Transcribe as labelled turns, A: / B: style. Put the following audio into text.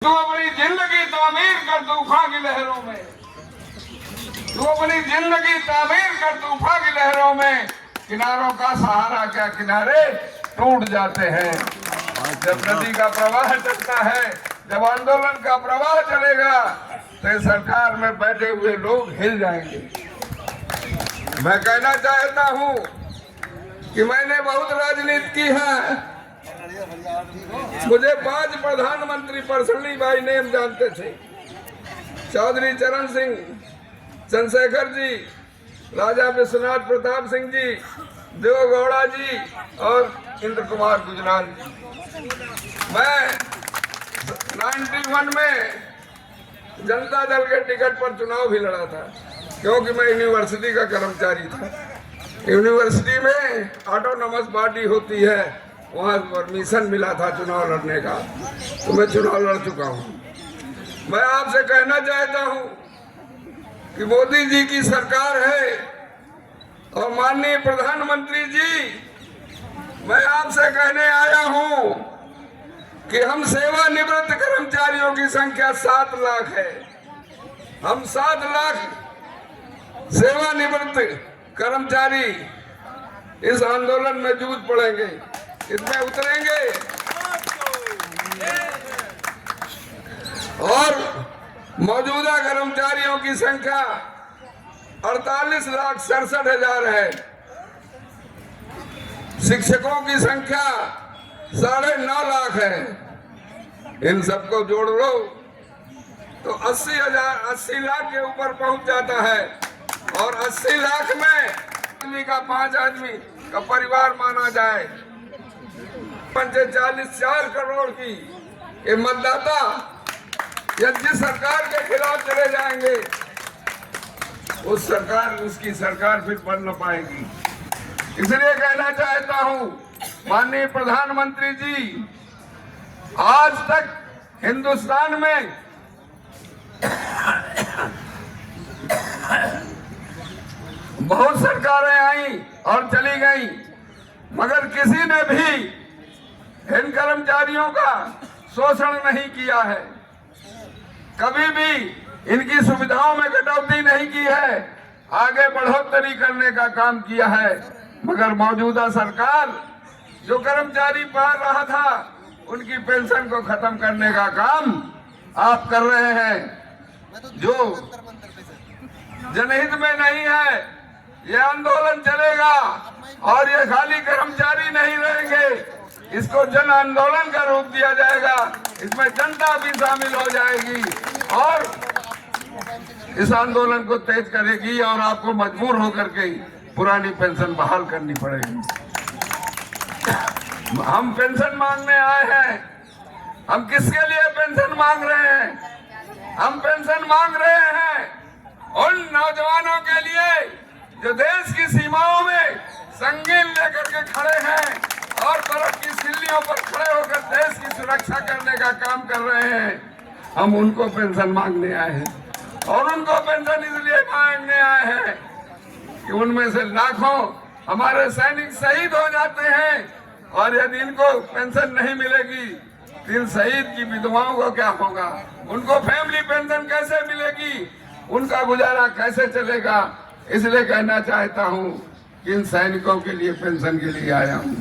A: तू अपनी जिंदगी तामीर कर तूफान की लहरों में, तू अपनी जिंदगी तामीर कर तूफान की लहरों में। किनारों का सहारा क्या किनारे टूट जाते हैं। जब नदी का प्रवाह चलता है, जब आंदोलन का प्रवाह चलेगा तो सरकार में बैठे हुए लोग हिल जाएंगे। मैं कहना चाहता हूं कि मैंने बहुत राजनीति की है। मुझे 5 प्रधानमंत्री पर्सनली बाई नेम जानते थे। चौधरी चरण सिंह, चंद्रशेखर जी, राजा विश्वनाथ प्रताप सिंह जी, देवगौड़ा जी और इंद्र कुमार गुजराल जी। मैं 91 में जनता दल के टिकट पर चुनाव भी लड़ा था, क्योंकि मैं यूनिवर्सिटी का कर्मचारी था। यूनिवर्सिटी में ऑटोनॉमस बॉडी होती है, वहाँ परमिशन मिला था चुनाव लड़ने का, तो मैं चुनाव लड़ चुका हूँ। मैं आपसे कहना चाहता हूँ कि मोदी जी की सरकार है और माननीय प्रधानमंत्री जी, मैं आपसे कहने आया हूँ कि हम सेवानिवृत्त कर्मचारियों की संख्या 7 लाख है। हम 7 लाख सेवानिवृत्त कर्मचारी इस आंदोलन में जूझ पड़ेंगे, इसमें उतरेंगे और मौजूदा कर्मचारियों की संख्या 48,67,000 है। शिक्षकों की संख्या 9.5 लाख है। इन सबको जोड़ लो तो 80 लाख के ऊपर पहुंच जाता है, और 80 लाख में आदमी का 5 आदमी का परिवार माना जाए। 4 करोड़ की ये मतदाता या जिस सरकार के खिलाफ चले जाएंगे, उस सरकार, उसकी सरकार फिर बन न पाएगी। इसलिए कहना चाहता हूं माननीय प्रधानमंत्री जी, आज तक हिंदुस्तान में बहुत सरकारें आई और चली गई, मगर किसी ने भी इन कर्मचारियों का शोषण नहीं किया है। कभी भी इनकी सुविधाओं में कटौती नहीं की है, आगे बढ़ोतरी करने का काम किया है। मगर मौजूदा सरकार जो कर्मचारी पा रहा था, उनकी पेंशन को खत्म करने का काम आप कर रहे हैं, जो जनहित में नहीं है। ये आंदोलन चलेगा और ये खाली कर्मचारी नहीं रहेंगे, इसको जन आंदोलन का रूप दिया जाएगा। इसमें जनता भी शामिल हो जाएगी और इस आंदोलन को तेज करेगी, और आपको मजबूर होकर के पुरानी पेंशन बहाल करनी पड़ेगी। हम पेंशन मांगने आए हैं। हम किसके लिए पेंशन मांग रहे हैं? हम पेंशन मांग रहे हैं उन नौजवानों के लिए जो देश की सीमाओं में संगीन लेकर के खड़े हैं और बर्फ की सिल्लियों पर खड़े होकर देश की सुरक्षा करने का काम कर रहे हैं। हम उनको पेंशन मांगने आए हैं, और उनको पेंशन इसलिए मांगने आए हैं कि उनमें से लाखों हमारे सैनिक शहीद हो जाते हैं, और यदि इनको पेंशन नहीं मिलेगी तो इन शहीद की विधवाओं को क्या होगा? उनको फैमिली पेंशन कैसे मिलेगी? उनका गुजारा कैसे चलेगा? इसलिए कहना चाहता हूं कि इन सैनिकों के लिए पेंशन के लिए आया हूं।